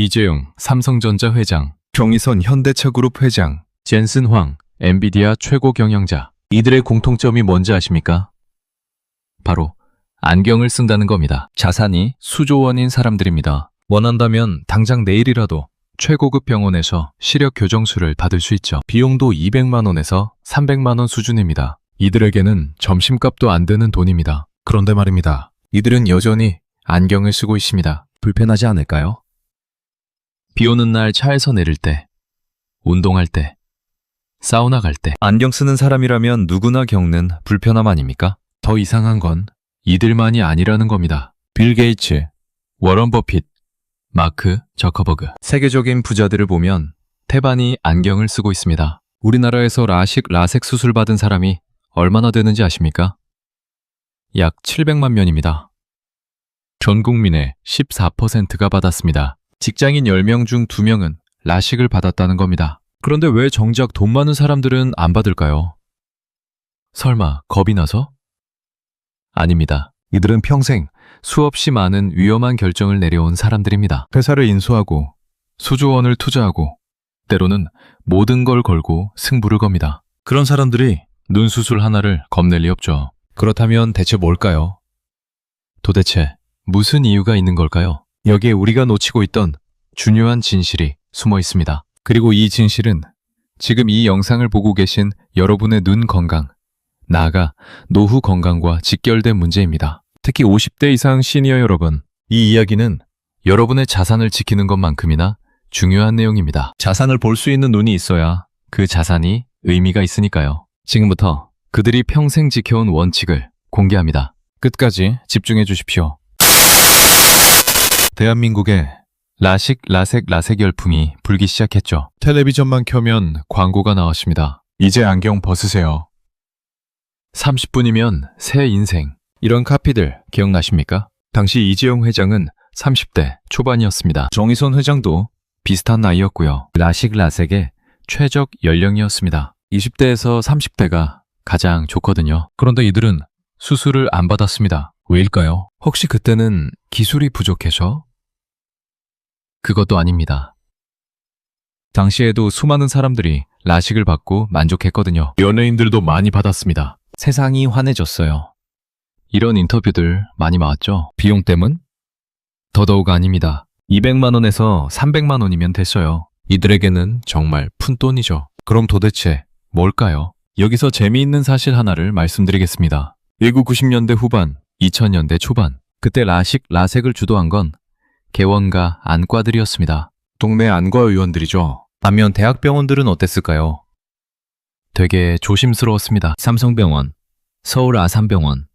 이재용 삼성전자 회장, 정의선 현대차그룹 회장, 젠슨 황 엔비디아 최고 경영자. 이들의 공통점이 뭔지 아십니까? 바로 안경을 쓴다는 겁니다. 자산이 수조 원인 사람들입니다. 원한다면 당장 내일이라도 최고급 병원에서 시력 교정술을 받을 수 있죠. 비용도 200만 원에서 300만 원 수준입니다. 이들에게는 점심값도 안 되는 돈입니다. 그런데 말입니다. 이들은 여전히 안경을 쓰고 있습니다. 불편하지 않을까요? 비 오는 날 차에서 내릴 때, 운동할 때, 사우나 갈 때. 안경 쓰는 사람이라면 누구나 겪는 불편함 아닙니까? 더 이상한 건 이들만이 아니라는 겁니다. 빌 게이츠, 워런 버핏, 마크 저커버그. 세계적인 부자들을 보면 태반이 안경을 쓰고 있습니다. 우리나라에서 라섹 수술 받은 사람이 얼마나 되는지 아십니까? 약 700만 명입니다. 전 국민의 14%가 받았습니다. 직장인 10명 중 2명은 라식을 받았다는 겁니다. 그런데 왜 정작 돈 많은 사람들은 안 받을까요? 설마 겁이 나서? 아닙니다. 이들은 평생 수없이 많은 위험한 결정을 내려온 사람들입니다. 회사를 인수하고 수조 원을 투자하고 때로는 모든 걸 걸고 승부를 겁니다. 그런 사람들이 눈 수술 하나를 겁낼 리 없죠. 그렇다면 대체 뭘까요? 도대체 무슨 이유가 있는 걸까요? 여기에 우리가 놓치고 있던 중요한 진실이 숨어 있습니다. 그리고 이 진실은 지금 이 영상을 보고 계신 여러분의 눈 건강, 나아가 노후 건강과 직결된 문제입니다. 특히 50대 이상 시니어 여러분, 이 이야기는 여러분의 자산을 지키는 것만큼이나 중요한 내용입니다. 자산을 볼 수 있는 눈이 있어야 그 자산이 의미가 있으니까요. 지금부터 그들이 평생 지켜온 원칙을 공개합니다. 끝까지 집중해 주십시오. 대한민국에 라섹 열풍이 불기 시작했죠. 텔레비전만 켜면 광고가 나왔습니다. 이제 안경 벗으세요. 30분이면 새 인생. 이런 카피들 기억나십니까? 당시 이재용 회장은 30대 초반이었습니다. 정의선 회장도 비슷한 나이였고요. 라섹의 최적 연령이었습니다. 20대에서 30대가 가장 좋거든요. 그런데 이들은 수술을 안 받았습니다. 왜일까요? 혹시 그때는 기술이 부족해서? 그것도 아닙니다. 당시에도 수많은 사람들이 라식을 받고 만족했거든요. 연예인들도 많이 받았습니다. 세상이 환해졌어요. 이런 인터뷰들 많이 나왔죠. 비용 때문? 더더욱 아닙니다. 200만 원에서 300만 원이면 됐어요. 이들에게는 정말 푼돈이죠. 그럼 도대체 뭘까요? 여기서 재미있는 사실 하나를 말씀드리겠습니다. 1990년대 후반, 2000년대 초반, 그때 라섹을 주도한 건 개원가 안과들이었습니다. 동네 안과 의원들이죠. 반면 대학병원들은 어땠을까요? 되게 조심스러웠습니다. 삼성병원, 서울 아산병원,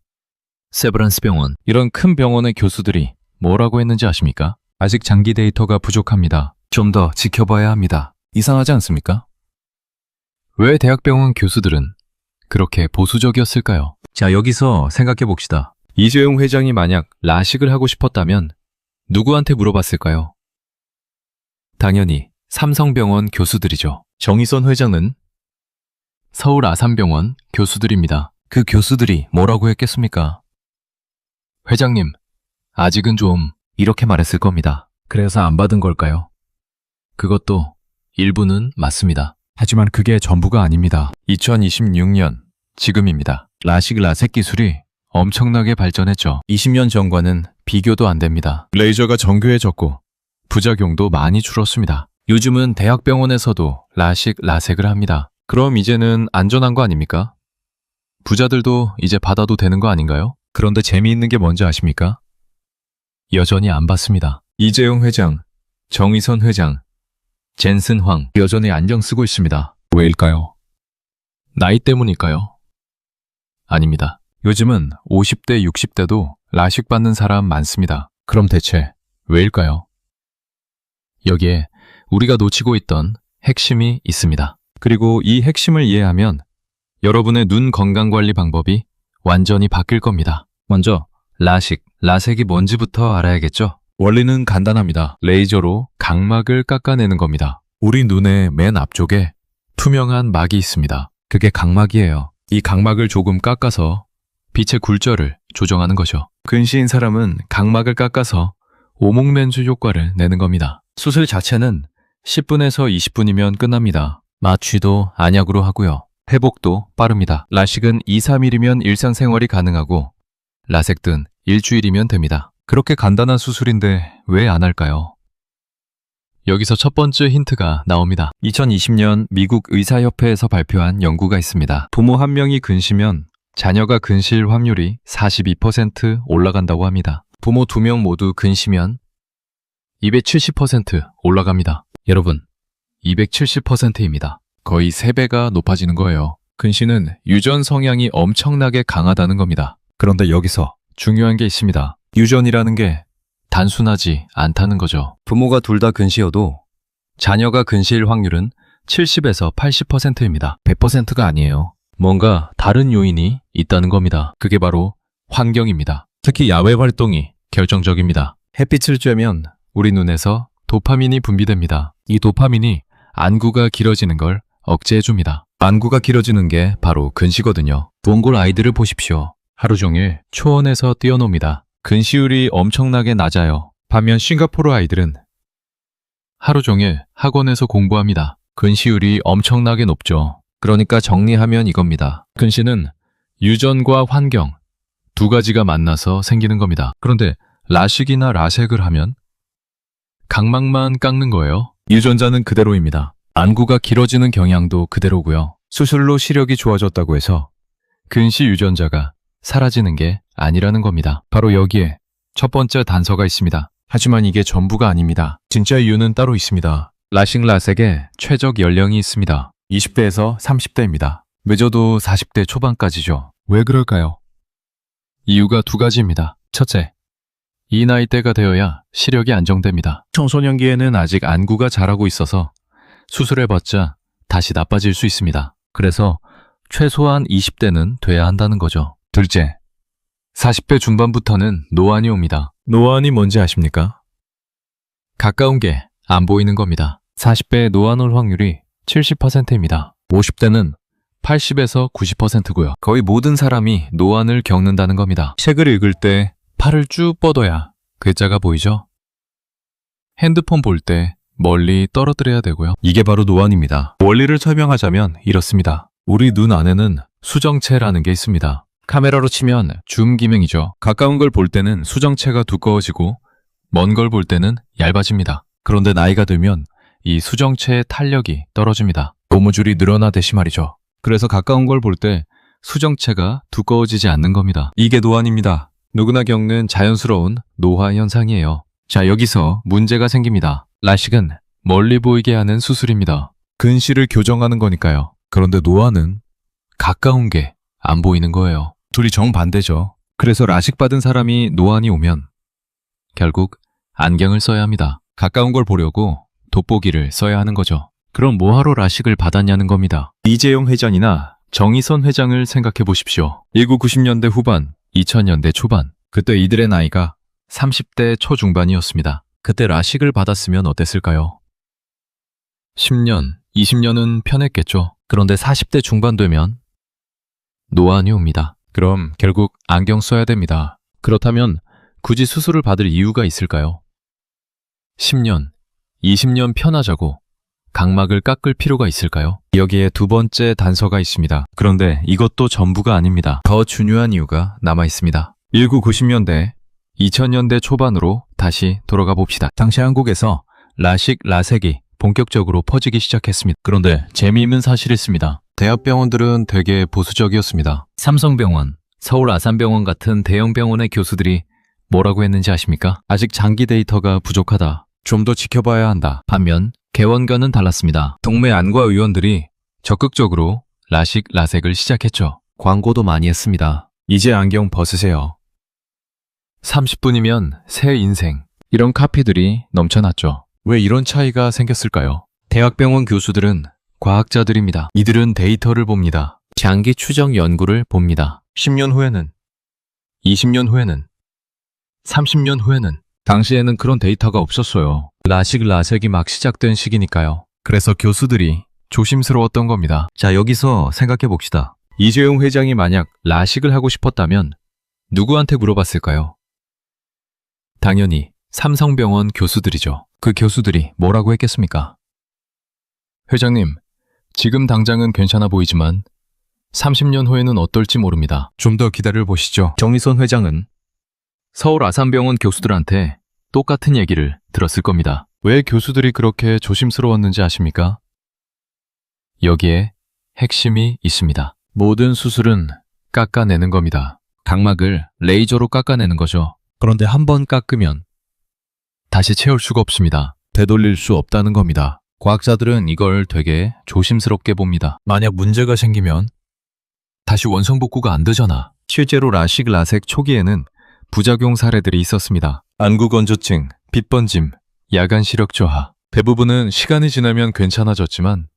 세브란스병원, 이런 큰 병원의 교수들이 뭐라고 했는지 아십니까? 아직 장기 데이터가 부족합니다. 좀 더 지켜봐야 합니다. 이상하지 않습니까? 왜 대학병원 교수들은 그렇게 보수적이었을까요? 자, 여기서 생각해 봅시다. 이재용 회장이 만약 라식을 하고 싶었다면 누구한테 물어봤을까요? 당연히 삼성병원 교수들이죠. 정의선 회장은 서울 아산병원 교수들입니다. 그 교수들이 뭐라고 했겠습니까? 회장님, 아직은 좀 이렇게 말했을 겁니다. 그래서 안 받은 걸까요? 그것도 일부는 맞습니다. 하지만 그게 전부가 아닙니다. 2026년, 지금입니다. 라섹 기술이 엄청나게 발전했죠. 20년 전과는 비교도 안 됩니다. 레이저가 정교해졌고 부작용도 많이 줄었습니다. 요즘은 대학병원에서도 라섹을 합니다. 그럼 이제는 안전한 거 아닙니까? 부자들도 이제 받아도 되는 거 아닌가요? 그런데 재미있는 게 뭔지 아십니까? 여전히 안 받습니다. 이재용 회장, 정의선 회장, 젠슨 황 여전히 안경 쓰고 있습니다. 왜일까요? 나이 때문일까요? 아닙니다. 요즘은 50대, 60대도 라식 받는 사람 많습니다. 그럼 대체 왜일까요? 여기에 우리가 놓치고 있던 핵심이 있습니다. 그리고 이 핵심을 이해하면 여러분의 눈 건강관리 방법이 완전히 바뀔 겁니다. 먼저 라섹이 뭔지부터 알아야겠죠? 원리는 간단합니다. 레이저로 각막을 깎아내는 겁니다. 우리 눈의 맨 앞쪽에 투명한 막이 있습니다. 그게 각막이에요. 이 각막을 조금 깎아서 빛의 굴절을 조정하는 거죠. 근시인 사람은 각막을 깎아서 오목렌즈 효과를 내는 겁니다. 수술 자체는 10분에서 20분이면 끝납니다. 마취도 안약으로 하고요. 회복도 빠릅니다. 라식은 2, 3일이면 일상생활이 가능하고 라섹은 일주일이면 됩니다. 그렇게 간단한 수술인데 왜 안 할까요? 여기서 첫 번째 힌트가 나옵니다. 2020년 미국 의사협회에서 발표한 연구가 있습니다. 부모 한 명이 근시면 자녀가 근시일 확률이 42% 올라간다고 합니다. 부모 2명 모두 근시면 270% 올라갑니다. 여러분, 270%입니다. 거의 3배가 높아지는 거예요. 근시는 유전 성향이 엄청나게 강하다는 겁니다. 그런데 여기서 중요한 게 있습니다. 유전이라는 게 단순하지 않다는 거죠. 부모가 둘 다 근시여도 자녀가 근시일 확률은 70에서 80%입니다. 100%가 아니에요. 뭔가 다른 요인이 있다는 겁니다. 그게 바로 환경입니다. 특히 야외 활동이 결정적입니다. 햇빛을 쬐면 우리 눈에서 도파민이 분비됩니다. 이 도파민이 안구가 길어지는 걸 억제해줍니다. 안구가 길어지는 게 바로 근시거든요. 몽골 아이들을 보십시오. 하루 종일 초원에서 뛰어놉니다. 근시율이 엄청나게 낮아요. 반면 싱가포르 아이들은 하루 종일 학원에서 공부합니다. 근시율이 엄청나게 높죠. 그러니까 정리하면 이겁니다. 근시는 유전과 환경 두 가지가 만나서 생기는 겁니다. 그런데 라식이나 라섹을 하면 각막만 깎는 거예요. 유전자는 그대로입니다. 안구가 길어지는 경향도 그대로고요. 수술로 시력이 좋아졌다고 해서 근시 유전자가 사라지는 게 아니라는 겁니다. 바로 여기에 첫 번째 단서가 있습니다. 하지만 이게 전부가 아닙니다. 진짜 이유는 따로 있습니다. 라식 라섹의 최적 연령이 있습니다. 20대에서 30대입니다. 늦어도 40대 초반까지죠. 왜 그럴까요? 이유가 두 가지입니다. 첫째, 이 나이대가 되어야 시력이 안정됩니다. 청소년기에는 아직 안구가 자라고 있어서 수술해봤자 다시 나빠질 수 있습니다. 그래서 최소한 20대는 돼야 한다는 거죠. 둘째, 40대 중반부터는 노안이 옵니다. 노안이 뭔지 아십니까? 가까운 게 안 보이는 겁니다. 40대에 노안 올 확률이 70%입니다. 50대는 80에서 90%고요. 거의 모든 사람이 노안을 겪는다는 겁니다. 책을 읽을 때 팔을 쭉 뻗어야 글자가 보이죠? 핸드폰 볼 때 멀리 떨어뜨려야 되고요. 이게 바로 노안입니다. 원리를 설명하자면 이렇습니다. 우리 눈 안에는 수정체라는 게 있습니다. 카메라로 치면 줌 기능이죠. 가까운 걸 볼 때는 수정체가 두꺼워지고 먼 걸 볼 때는 얇아집니다. 그런데 나이가 들면 이 수정체의 탄력이 떨어집니다. 고무줄이 늘어나듯이 말이죠. 그래서 가까운 걸 볼 때 수정체가 두꺼워지지 않는 겁니다. 이게 노안입니다. 누구나 겪는 자연스러운 노화 현상이에요. 자, 여기서 문제가 생깁니다. 라식은 멀리 보이게 하는 수술입니다. 근시를 교정하는 거니까요. 그런데 노안은 가까운 게 안 보이는 거예요. 둘이 정반대죠. 그래서 라식 받은 사람이 노안이 오면 결국 안경을 써야 합니다. 가까운 걸 보려고 돋보기를 써야 하는 거죠. 그럼 뭐하러 라식을 받았냐는 겁니다. 이재용 회장이나 정의선 회장을 생각해 보십시오. 1990년대 후반, 2000년대 초반, 그때 이들의 나이가 30대 초중반이었습니다. 그때 라식을 받았으면 어땠을까요? 10년, 20년은 편했겠죠. 그런데 40대 중반 되면 노안이 옵니다. 그럼 결국 안경 써야 됩니다. 그렇다면 굳이 수술을 받을 이유가 있을까요? 10년, 20년 편하자고 각막을 깎을 필요가 있을까요? 여기에 두 번째 단서가 있습니다. 그런데 이것도 전부가 아닙니다. 더 중요한 이유가 남아 있습니다. 1990년대, 2000년대 초반으로 다시 돌아가 봅시다. 당시 한국에서 라식, 라섹이 본격적으로 퍼지기 시작했습니다. 그런데 재미있는 사실이 있습니다. 대학병원들은 되게 보수적이었습니다. 삼성병원, 서울 아산병원 같은 대형 병원의 교수들이 뭐라고 했는지 아십니까? 아직 장기 데이터가 부족하다. 좀 더 지켜봐야 한다. 반면 개원과는 달랐습니다. 동매 안과 의원들이 적극적으로 라식, 라섹을 시작했죠. 광고도 많이 했습니다. 이제 안경 벗으세요. 30분이면 새 인생. 이런 카피들이 넘쳐났죠. 왜 이런 차이가 생겼을까요? 대학병원 교수들은 과학자들입니다. 이들은 데이터를 봅니다. 장기 추정 연구를 봅니다. 10년 후에는, 20년 후에는, 30년 후에는. 당시에는 그런 데이터가 없었어요. 라식, 라섹이 막 시작된 시기니까요. 그래서 교수들이 조심스러웠던 겁니다. 자, 여기서 생각해 봅시다. 이재용 회장이 만약 라식을 하고 싶었다면 누구한테 물어봤을까요? 당연히 삼성병원 교수들이죠. 그 교수들이 뭐라고 했겠습니까? 회장님, 지금 당장은 괜찮아 보이지만 30년 후에는 어떨지 모릅니다. 좀 더 기다려 보시죠. 정의선 회장은 서울 아산병원 교수들한테 똑같은 얘기를 들었을 겁니다. 왜 교수들이 그렇게 조심스러웠는지 아십니까? 여기에 핵심이 있습니다. 모든 수술은 깎아내는 겁니다. 각막을 레이저로 깎아내는 거죠. 그런데 한 번 깎으면 다시 채울 수가 없습니다. 되돌릴 수 없다는 겁니다. 과학자들은 이걸 되게 조심스럽게 봅니다. 만약 문제가 생기면 다시 원상복구가 안 되잖아. 실제로 라식 라섹 초기에는 부작용 사례들이 있었습니다. 안구건조증, 빗번짐, 야간 시력 저하. 대부분은 시간이 지나면 괜찮아졌지만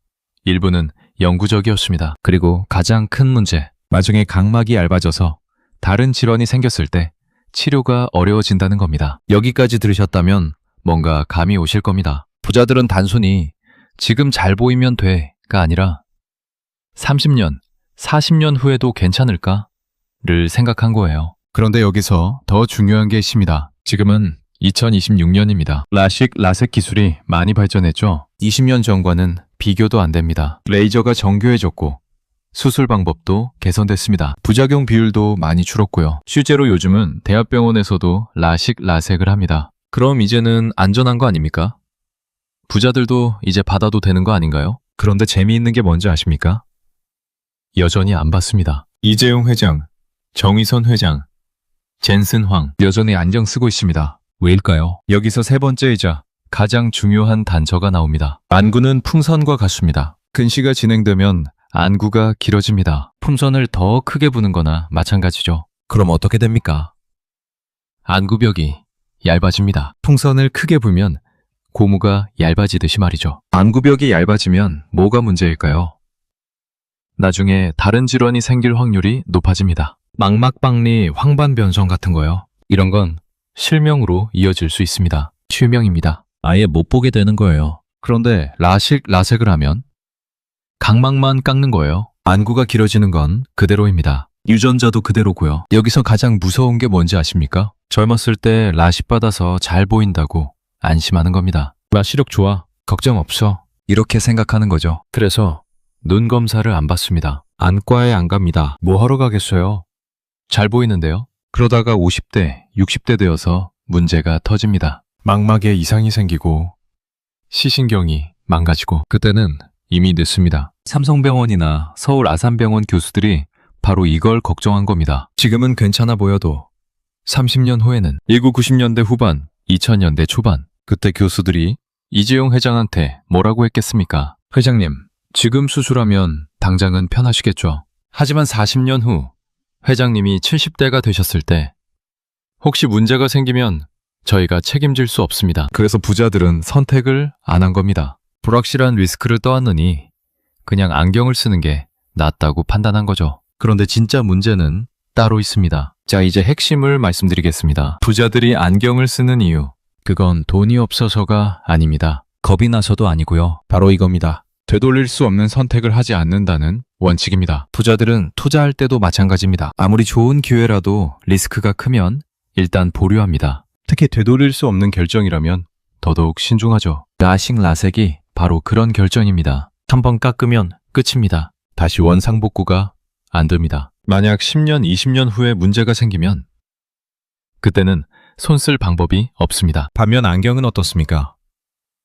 일부는 영구적이었습니다. 그리고 가장 큰 문제, 나중에 각막이 얇아져서 다른 질환이 생겼을 때 치료가 어려워진다는 겁니다. 여기까지 들으셨다면 뭔가 감이 오실 겁니다. 부자들은 단순히 지금 잘 보이면 돼가 아니라 30년, 40년 후에도 괜찮을까를 생각한 거예요. 그런데 여기서 더 중요한 게 있습니다. 지금은 2026년입니다. 라식 라섹 기술이 많이 발전했죠. 20년 전과는 비교도 안 됩니다. 레이저가 정교해졌고 수술 방법도 개선됐습니다. 부작용 비율도 많이 줄었고요. 실제로 요즘은 대학병원에서도 라식 라섹을 합니다. 그럼 이제는 안전한 거 아닙니까? 부자들도 이제 받아도 되는 거 아닌가요? 그런데 재미있는 게 뭔지 아십니까? 여전히 안 받습니다. 이재용 회장, 정의선 회장, 젠슨 황 여전히 안경 쓰고 있습니다. 왜일까요? 여기서 세 번째이자 가장 중요한 단서가 나옵니다. 안구는 풍선과 같습니다. 근시가 진행되면 안구가 길어집니다. 풍선을 더 크게 부는 거나 마찬가지죠. 그럼 어떻게 됩니까? 안구벽이 얇아집니다. 풍선을 크게 불면 고무가 얇아지듯이 말이죠. 안구벽이 얇아지면 뭐가 문제일까요? 나중에 다른 질환이 생길 확률이 높아집니다. 망막박리 황반변성 같은 거요. 이런 건 실명으로 이어질 수 있습니다. 실명입니다. 아예 못 보게 되는 거예요. 그런데 라식 라섹을 하면 각막만 깎는 거예요. 안구가 길어지는 건 그대로입니다. 유전자도 그대로고요. 여기서 가장 무서운 게 뭔지 아십니까? 젊었을 때 라식 받아서 잘 보인다고 안심하는 겁니다. 나 시력 좋아. 걱정 없어. 이렇게 생각하는 거죠. 그래서 눈 검사를 안 받습니다. 안과에 안 갑니다. 뭐 하러 가겠어요? 잘 보이는데요? 그러다가 50대, 60대 되어서 문제가 터집니다. 망막에 이상이 생기고 시신경이 망가지고 그때는 이미 늦습니다. 삼성병원이나 서울 아산병원 교수들이 바로 이걸 걱정한 겁니다. 지금은 괜찮아 보여도 30년 후에는 1990년대 후반, 2000년대 초반 그때 교수들이 이재용 회장한테 뭐라고 했겠습니까? 회장님, 지금 수술하면 당장은 편하시겠죠. 하지만 40년 후 회장님이 70대가 되셨을 때 혹시 문제가 생기면 저희가 책임질 수 없습니다. 그래서 부자들은 선택을 안 한 겁니다. 불확실한 리스크를 떠안느니 그냥 안경을 쓰는 게 낫다고 판단한 거죠. 그런데 진짜 문제는 따로 있습니다. 자, 이제 핵심을 말씀드리겠습니다. 부자들이 안경을 쓰는 이유, 그건 돈이 없어서가 아닙니다. 겁이 나서도 아니고요. 바로 이겁니다. 되돌릴 수 없는 선택을 하지 않는다는 원칙입니다. 부자들은 투자할 때도 마찬가지입니다. 아무리 좋은 기회라도 리스크가 크면 일단 보류합니다. 특히 되돌릴 수 없는 결정이라면 더더욱 신중하죠. 라식 라섹이 바로 그런 결정입니다. 한번 깎으면 끝입니다. 다시 원상복구가 안 됩니다. 만약 10년, 20년 후에 문제가 생기면 그때는 손 쓸 방법이 없습니다. 반면 안경은 어떻습니까?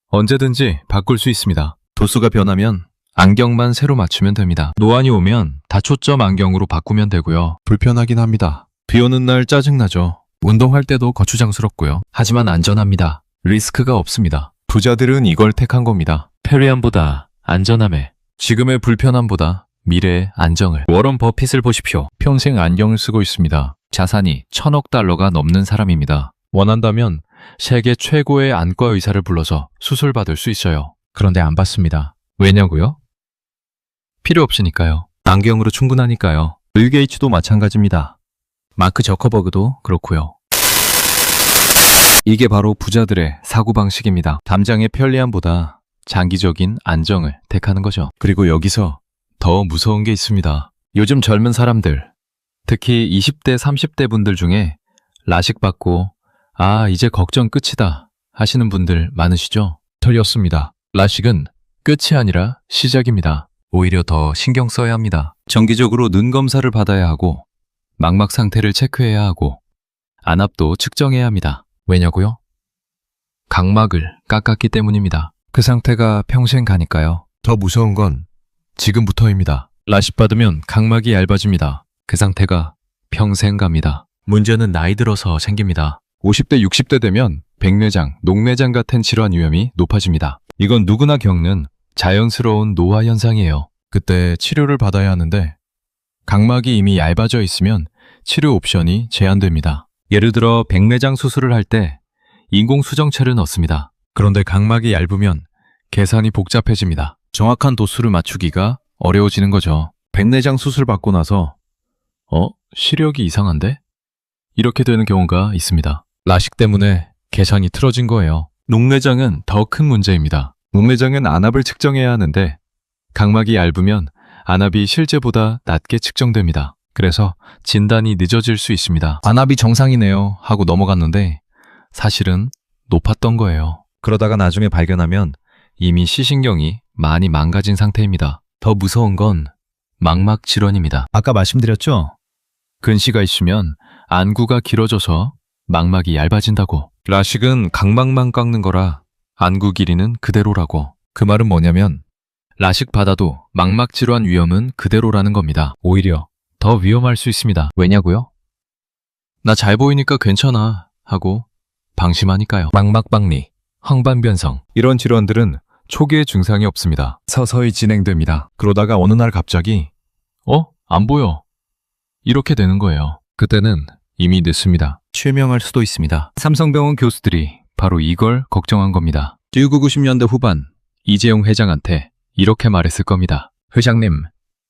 언제든지 바꿀 수 있습니다. 도수가 변하면 안경만 새로 맞추면 됩니다. 노안이 오면 다초점 안경으로 바꾸면 되고요. 불편하긴 합니다. 비 오는 날 짜증나죠. 운동할 때도 거추장스럽고요. 하지만 안전합니다. 리스크가 없습니다. 부자들은 이걸 택한 겁니다. 편리함보다 안전함에, 지금의 불편함보다 미래의 안정을. 워런 버핏을 보십시오. 평생 안경을 쓰고 있습니다. 자산이 1000억 달러가 넘는 사람입니다. 원한다면 세계 최고의 안과 의사를 불러서 수술받을 수 있어요. 그런데 안 받습니다. 왜냐고요? 필요 없으니까요. 안경으로 충분하니까요. 빌 게이츠도 마찬가지입니다. 마크 저커버그도 그렇고요. 이게 바로 부자들의 사고방식입니다. 담장의 편리함보다 장기적인 안정을 택하는 거죠. 그리고 여기서 더 무서운 게 있습니다. 요즘 젊은 사람들, 특히 20대, 30대 분들 중에 라식 받고 이제 걱정 끝이다 하시는 분들 많으시죠? 틀렸습니다. 라식은 끝이 아니라 시작입니다. 오히려 더 신경 써야 합니다. 정기적으로 눈 검사를 받아야 하고 망막 상태를 체크해야 하고 안압도 측정해야 합니다. 왜냐고요? 각막을 깎았기 때문입니다. 그 상태가 평생 가니까요. 더 무서운 건 지금부터입니다. 라식 받으면 각막이 얇아집니다. 그 상태가 평생 갑니다. 문제는 나이 들어서 생깁니다. 50대, 60대 되면 백내장, 녹내장 같은 질환 위험이 높아집니다. 이건 누구나 겪는 자연스러운 노화 현상이에요. 그때 치료를 받아야 하는데 각막이 이미 얇아져 있으면 치료 옵션이 제한됩니다. 예를 들어 백내장 수술을 할 때 인공수정체를 넣습니다. 그런데 각막이 얇으면 계산이 복잡해집니다. 정확한 도수를 맞추기가 어려워지는 거죠. 백내장 수술 받고 나서 시력이 이상한데? 이렇게 되는 경우가 있습니다. 라식 때문에 계산이 틀어진 거예요. 녹내장은 더 큰 문제입니다. 녹내장은 안압을 측정해야 하는데 각막이 얇으면 안압이 실제보다 낮게 측정됩니다. 그래서 진단이 늦어질 수 있습니다. 안압이 정상이네요 하고 넘어갔는데 사실은 높았던 거예요. 그러다가 나중에 발견하면 이미 시신경이 많이 망가진 상태입니다. 더 무서운 건 망막 질환입니다. 아까 말씀드렸죠? 근시가 있으면 안구가 길어져서 망막이 얇아진다고. 라식은 각막만 깎는 거라 안구 길이는 그대로라고. 그 말은 뭐냐면 라식 받아도 망막 질환 위험은 그대로라는 겁니다. 오히려 더 위험할 수 있습니다. 왜냐고요? 나 잘 보이니까 괜찮아 하고 방심하니까요. 망막박리, 황반변성 이런 질환들은 초기에 증상이 없습니다. 서서히 진행됩니다. 그러다가 어느 날 갑자기 안 보여. 이렇게 되는 거예요. 그때는 이미 늦습니다. 실명할 수도 있습니다. 삼성병원 교수들이 바로 이걸 걱정한 겁니다. 1990년대 후반 이재용 회장한테 이렇게 말했을 겁니다. 회장님,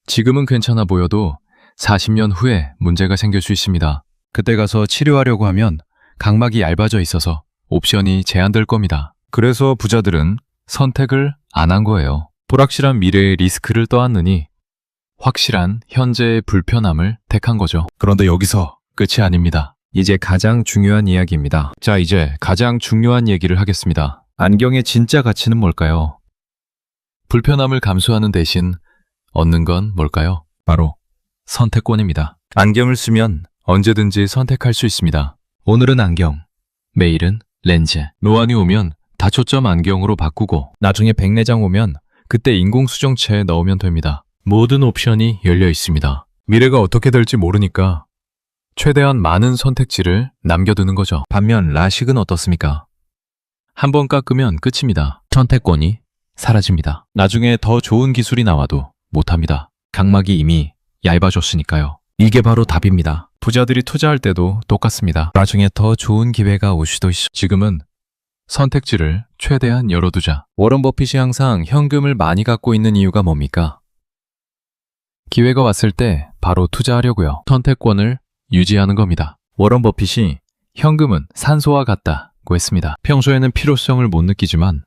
지금은 괜찮아 보여도 40년 후에 문제가 생길 수 있습니다. 그때 가서 치료하려고 하면 각막이 얇아져 있어서 옵션이 제한될 겁니다. 그래서 부자들은 선택을 안 한 거예요. 불확실한 미래의 리스크를 떠안느니 확실한 현재의 불편함을 택한 거죠. 그런데 여기서 끝이 아닙니다. 이제 가장 중요한 이야기입니다. 자, 이제 가장 중요한 얘기를 하겠습니다. 안경의 진짜 가치는 뭘까요? 불편함을 감수하는 대신 얻는 건 뭘까요? 바로 선택권입니다. 안경을 쓰면 언제든지 선택할 수 있습니다. 오늘은 안경, 내일은 렌즈. 노안이 오면 다초점 안경으로 바꾸고 나중에 백내장 오면 그때 인공수정체에 넣으면 됩니다. 모든 옵션이 열려 있습니다. 미래가 어떻게 될지 모르니까 최대한 많은 선택지를 남겨두는 거죠. 반면 라식은 어떻습니까? 한번 깎으면 끝입니다. 선택권이 사라집니다. 나중에 더 좋은 기술이 나와도 못합니다. 각막이 이미 얇아졌으니까요. 이게 바로 답입니다. 부자들이 투자할 때도 똑같습니다. 나중에 더 좋은 기회가 올 수도 있어. 지금은 선택지를 최대한 열어두자. 워런 버핏이 항상 현금을 많이 갖고 있는 이유가 뭡니까? 기회가 왔을 때 바로 투자하려고요. 선택권을 유지하는 겁니다. 워런 버핏이 현금은 산소와 같다고 했습니다. 평소에는 필요성을 못 느끼지만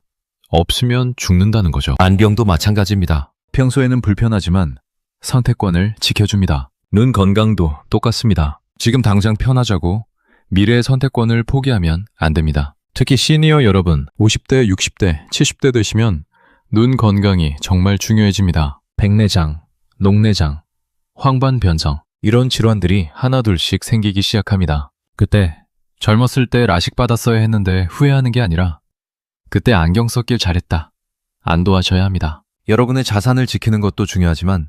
없으면 죽는다는 거죠. 안경도 마찬가지입니다. 평소에는 불편하지만 선택권을 지켜줍니다. 눈 건강도 똑같습니다. 지금 당장 편하자고 미래의 선택권을 포기하면 안 됩니다. 특히 시니어 여러분, 50대, 60대, 70대 되시면 눈 건강이 정말 중요해집니다. 백내장, 녹내장, 황반변성 이런 질환들이 하나둘씩 생기기 시작합니다. 그때 젊었을 때 라식 받았어야 했는데 후회하는 게 아니라 그때 안경 썼길 잘했다. 안도하셔야 합니다. 여러분의 자산을 지키는 것도 중요하지만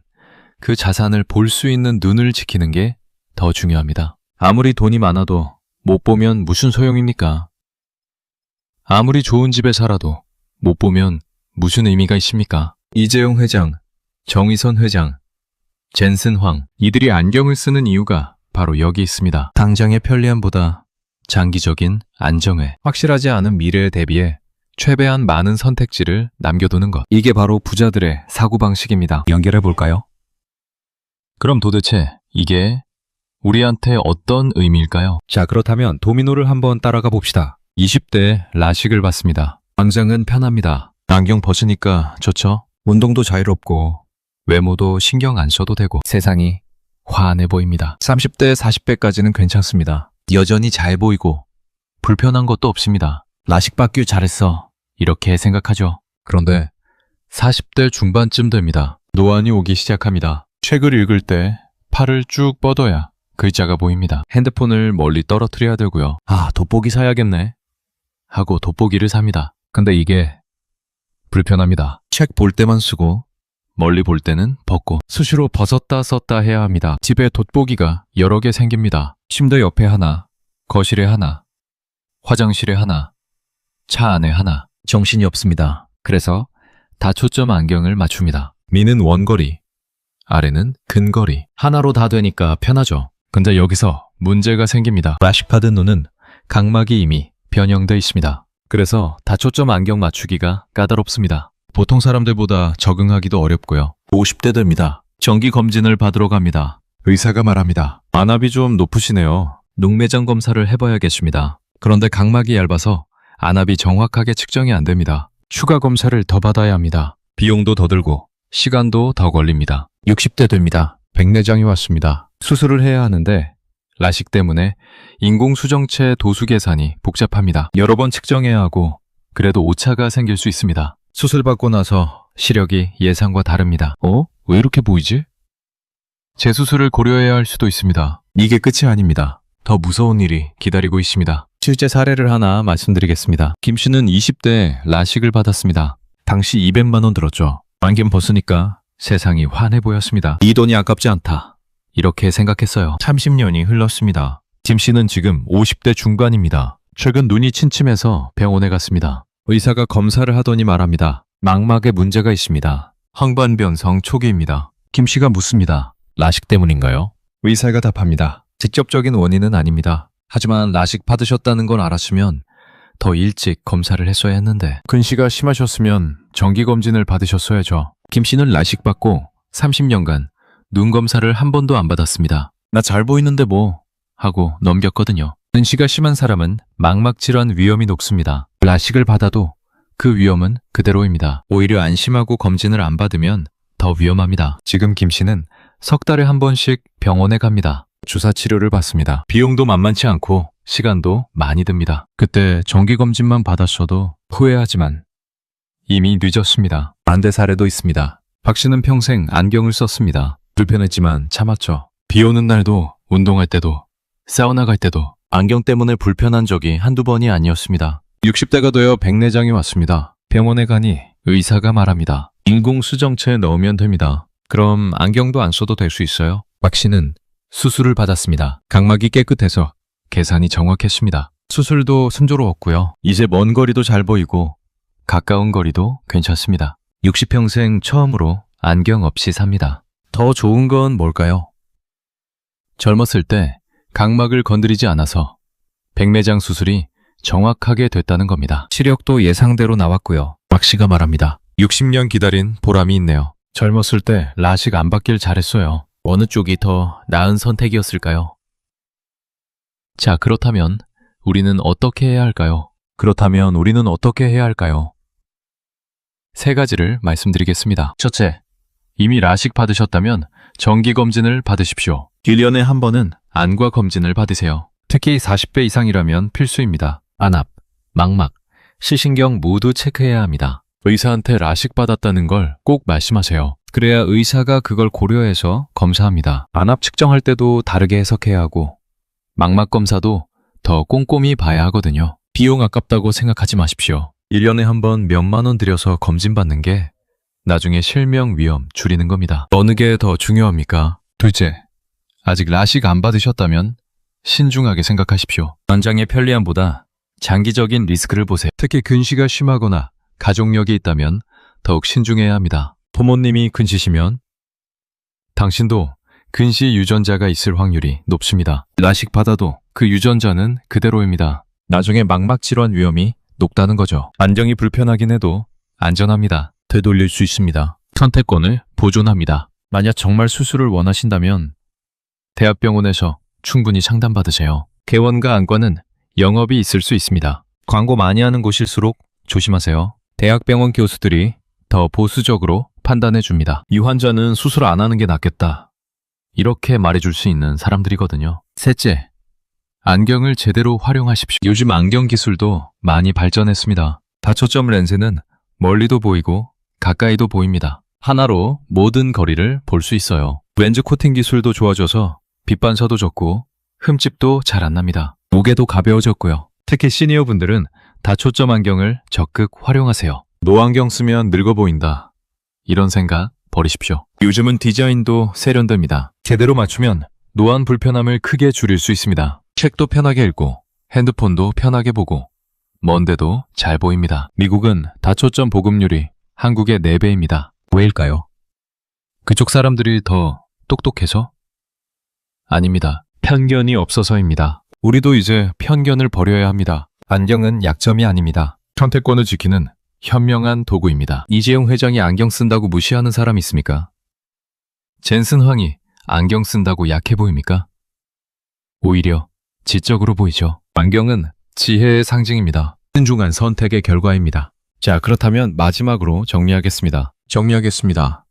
그 자산을 볼 수 있는 눈을 지키는 게 더 중요합니다. 아무리 돈이 많아도 못 보면 무슨 소용입니까? 아무리 좋은 집에 살아도 못 보면 무슨 의미가 있습니까? 이재용 회장, 정의선 회장, 젠슨 황 이들이 안경을 쓰는 이유가 바로 여기 있습니다. 당장의 편리함보다 장기적인 안정에 확실하지 않은 미래에 대비해 최대한 많은 선택지를 남겨두는 것. 이게 바로 부자들의 사고방식입니다. 연결해 볼까요? 그럼 도대체 이게 우리한테 어떤 의미일까요? 자, 그렇다면 도미노를 한번 따라가 봅시다. 20대 라식을 받습니다. 당장은 편합니다. 안경 벗으니까 좋죠? 운동도 자유롭고 외모도 신경 안 써도 되고 세상이 환해 보입니다. 30대, 40대까지는 괜찮습니다. 여전히 잘 보이고 불편한 것도 없습니다. 라식 받길 잘했어. 이렇게 생각하죠. 그런데 40대 중반쯤 됩니다. 노안이 오기 시작합니다. 책을 읽을 때 팔을 쭉 뻗어야 글자가 보입니다. 핸드폰을 멀리 떨어뜨려야 되고요. 아, 돋보기 사야겠네. 하고 돋보기를 삽니다. 근데 이게 불편합니다. 책 볼 때만 쓰고 멀리 볼 때는 벗고 수시로 벗었다 썼다 해야 합니다. 집에 돋보기가 여러 개 생깁니다. 침대 옆에 하나, 거실에 하나, 화장실에 하나, 차 안에 하나. 정신이 없습니다. 그래서 다초점 안경을 맞춥니다. 위는 원거리, 아래는 근거리. 하나로 다 되니까 편하죠. 근데 여기서 문제가 생깁니다. 라식 받은 눈은 각막이 이미 변형돼 있습니다. 그래서 다초점 안경 맞추기가 까다롭습니다. 보통 사람들보다 적응하기도 어렵고요. 50대 됩니다. 정기 검진을 받으러 갑니다. 의사가 말합니다. 안압이 좀 높으시네요. 눈매장 검사를 해봐야겠습니다. 그런데 각막이 얇아서 안압이 정확하게 측정이 안 됩니다. 추가 검사를 더 받아야 합니다. 비용도 더 들고 시간도 더 걸립니다. 60대 됩니다. 백내장이 왔습니다. 수술을 해야 하는데 라식 때문에 인공수정체 도수 계산이 복잡합니다. 여러 번 측정해야 하고 그래도 오차가 생길 수 있습니다. 수술받고 나서 시력이 예상과 다릅니다. 왜 이렇게 보이지? 재수술을 고려해야 할 수도 있습니다. 이게 끝이 아닙니다. 더 무서운 일이 기다리고 있습니다. 실제 사례를 하나 말씀드리겠습니다. 김 씨는 20대에 라식을 받았습니다. 당시 200만 원 들었죠. 안경 벗으니까 세상이 환해 보였습니다. 이 돈이 아깝지 않다. 이렇게 생각했어요. 30년이 흘렀습니다. 김 씨는 지금 50대 중반입니다. 최근 눈이 침침해서 병원에 갔습니다. 의사가 검사를 하더니 말합니다. 망막에 문제가 있습니다. 황반변성 초기입니다. 김 씨가 묻습니다. 라식 때문인가요? 의사가 답합니다. 직접적인 원인은 아닙니다. 하지만 라식 받으셨다는 걸 알았으면 더 일찍 검사를 했어야 했는데 근시가 심하셨으면 정기검진을 받으셨어야죠. 김 씨는 라식 받고 30년간 눈 검사를 한 번도 안 받았습니다. 나 잘 보이는데 뭐 하고 넘겼거든요. 근시가 심한 사람은 망막 질환 위험이 높습니다. 라식을 받아도 그 위험은 그대로입니다. 오히려 안심하고 검진을 안 받으면 더 위험합니다. 지금 김 씨는 석 달에 한 번씩 병원에 갑니다. 주사 치료를 받습니다. 비용도 만만치 않고 시간도 많이 듭니다. 그때 정기검진만 받았어도 후회하지만 이미 늦었습니다. 반대 사례도 있습니다. 박 씨는 평생 안경을 썼습니다. 불편했지만 참았죠. 비 오는 날도 운동할 때도 사우나 갈 때도 안경 때문에 불편한 적이 한두 번이 아니었습니다. 60대가 되어 백내장이 왔습니다. 병원에 가니 의사가 말합니다. 인공수정체에 넣으면 됩니다. 그럼 안경도 안 써도 될 수 있어요? 박 씨는 수술을 받았습니다. 각막이 깨끗해서 계산이 정확했습니다. 수술도 순조로웠고요. 이제 먼 거리도 잘 보이고 가까운 거리도 괜찮습니다. 60평생 처음으로 안경 없이 삽니다. 더 좋은 건 뭘까요? 젊었을 때 각막을 건드리지 않아서 백내장 수술이 정확하게 됐다는 겁니다. 시력도 예상대로 나왔고요. 박 씨가 말합니다. 60년 기다린 보람이 있네요. 젊었을 때 라식 안 받길 잘했어요. 어느 쪽이 더 나은 선택이었을까요? 자, 그렇다면 우리는 어떻게 해야 할까요? 세 가지를 말씀드리겠습니다. 첫째, 이미 라식 받으셨다면 정기검진을 받으십시오. 1년에 한 번은 안과 검진을 받으세요. 특히 40대 이상이라면 필수입니다. 안압, 망막, 시신경 모두 체크해야 합니다. 의사한테 라식 받았다는 걸 꼭 말씀하세요. 그래야 의사가 그걸 고려해서 검사합니다. 안압 측정할 때도 다르게 해석해야 하고 망막 검사도 더 꼼꼼히 봐야 하거든요. 비용 아깝다고 생각하지 마십시오. 1년에 한 번 몇만 원 들여서 검진 받는 게 나중에 실명 위험 줄이는 겁니다. 어느 게 더 중요합니까? 둘째, 아직 라식 안 받으셨다면 신중하게 생각하십시오. 연장의 편리함보다 장기적인 리스크를 보세요. 특히 근시가 심하거나 가족력이 있다면 더욱 신중해야 합니다. 부모님이 근시시면 당신도 근시 유전자가 있을 확률이 높습니다. 라식 받아도 그 유전자는 그대로입니다. 나중에 망막 질환 위험이 높다는 거죠. 안경이 불편하긴 해도 안전합니다. 되돌릴 수 있습니다. 선택권을 보존합니다. 만약 정말 수술을 원하신다면 대학병원에서 충분히 상담받으세요. 개원과 안과는 영업이 있을 수 있습니다. 광고 많이 하는 곳일수록 조심하세요. 대학병원 교수들이 더 보수적으로 판단해 줍니다. 이 환자는 수술 안 하는 게 낫겠다. 이렇게 말해줄 수 있는 사람들이거든요. 셋째, 안경을 제대로 활용하십시오. 요즘 안경 기술도 많이 발전했습니다. 다초점 렌즈는 멀리도 보이고 가까이도 보입니다. 하나로 모든 거리를 볼 수 있어요. 렌즈 코팅 기술도 좋아져서 빛 반사도 적고 흠집도 잘 안 납니다. 무게도 가벼워졌고요. 특히 시니어 분들은 다초점 안경을 적극 활용하세요. 노안경 쓰면 늙어 보인다. 이런 생각 버리십시오. 요즘은 디자인도 세련됩니다. 제대로 맞추면 노안 불편함을 크게 줄일 수 있습니다. 책도 편하게 읽고 핸드폰도 편하게 보고 먼데도 잘 보입니다. 미국은 다초점 보급률이 한국의 4배입니다. 왜일까요? 그쪽 사람들이 더 똑똑해서? 아닙니다. 편견이 없어서입니다. 우리도 이제 편견을 버려야 합니다. 안경은 약점이 아닙니다. 선택권을 지키는 현명한 도구입니다. 이재용 회장이 안경 쓴다고 무시하는 사람 있습니까? 젠슨 황이 안경 쓴다고 약해 보입니까? 오히려 지적으로 보이죠. 안경은 지혜의 상징입니다. 신중한 선택의 결과입니다. 자, 그렇다면 마지막으로 정리하겠습니다.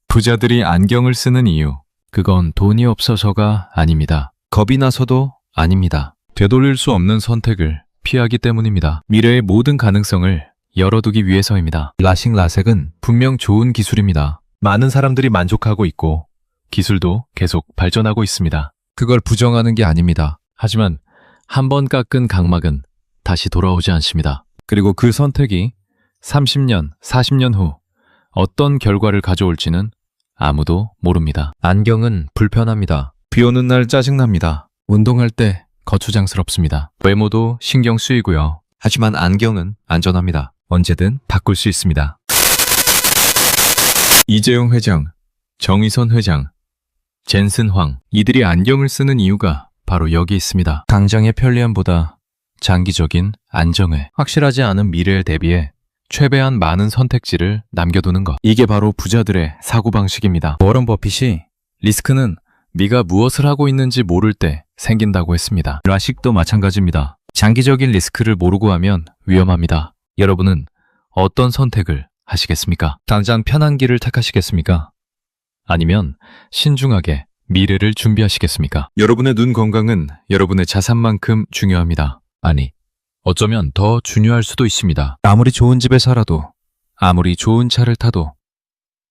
부자들이 안경을 쓰는 이유, 그건 돈이 없어서가 아닙니다. 겁이 나서도 아닙니다. 되돌릴 수 없는 선택을 피하기 때문입니다. 미래의 모든 가능성을 열어두기 위해서입니다. 라식라섹은 분명 좋은 기술입니다. 많은 사람들이 만족하고 있고 기술도 계속 발전하고 있습니다. 그걸 부정하는 게 아닙니다. 하지만 한 번 깎은 각막은 다시 돌아오지 않습니다. 그리고 그 선택이 30년, 40년 후 어떤 결과를 가져올지는 아무도 모릅니다. 안경은 불편합니다. 비 오는 날 짜증납니다. 운동할 때 거추장스럽습니다. 외모도 신경 쓰이고요. 하지만 안경은 안전합니다. 언제든 바꿀 수 있습니다. 이재용 회장, 정의선 회장, 젠슨 황, 이들이 안경을 쓰는 이유가 바로 여기 있습니다. 당장의 편리함보다 장기적인 안정에, 확실하지 않은 미래에 대비해 최대한 많은 선택지를 남겨두는 것. 이게 바로 부자들의 사고방식입니다. 워런 버핏이 리스크는 네가 무엇을 하고 있는지 모를 때 생긴다고 했습니다. 라식도 마찬가지입니다. 장기적인 리스크를 모르고 하면 위험합니다. 여러분은 어떤 선택을 하시겠습니까? 당장 편한 길을 택하시겠습니까? 아니면 신중하게 미래를 준비하시겠습니까? 여러분의 눈 건강은 여러분의 자산만큼 중요합니다. 아니, 어쩌면 더 중요할 수도 있습니다. 아무리 좋은 집에 살아도, 아무리 좋은 차를 타도,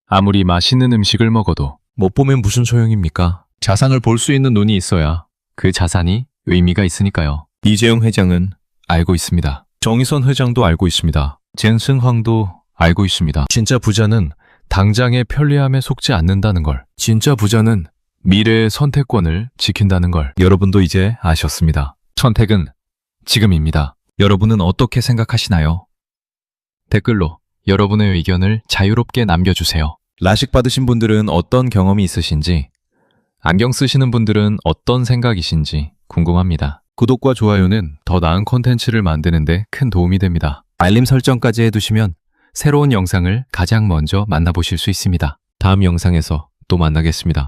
아무리 맛있는 음식을 먹어도 못 보면 무슨 소용입니까? 자산을 볼 수 있는 눈이 있어야 그 자산이 의미가 있으니까요. 이재용 회장은 알고 있습니다. 정의선 회장도 알고 있습니다. 젠슨 황도 알고 있습니다. 진짜 부자는 당장의 편리함에 속지 않는다는 걸. 진짜 부자는 미래의 선택권을 지킨다는 걸 여러분도 이제 아셨습니다. 선택은 지금입니다. 여러분은 어떻게 생각하시나요? 댓글로 여러분의 의견을 자유롭게 남겨주세요. 라식 받으신 분들은 어떤 경험이 있으신지, 안경 쓰시는 분들은 어떤 생각이신지 궁금합니다. 구독과 좋아요는 더 나은 콘텐츠를 만드는 데 큰 도움이 됩니다. 알림 설정까지 해두시면 새로운 영상을 가장 먼저 만나보실 수 있습니다. 다음 영상에서 또 만나겠습니다.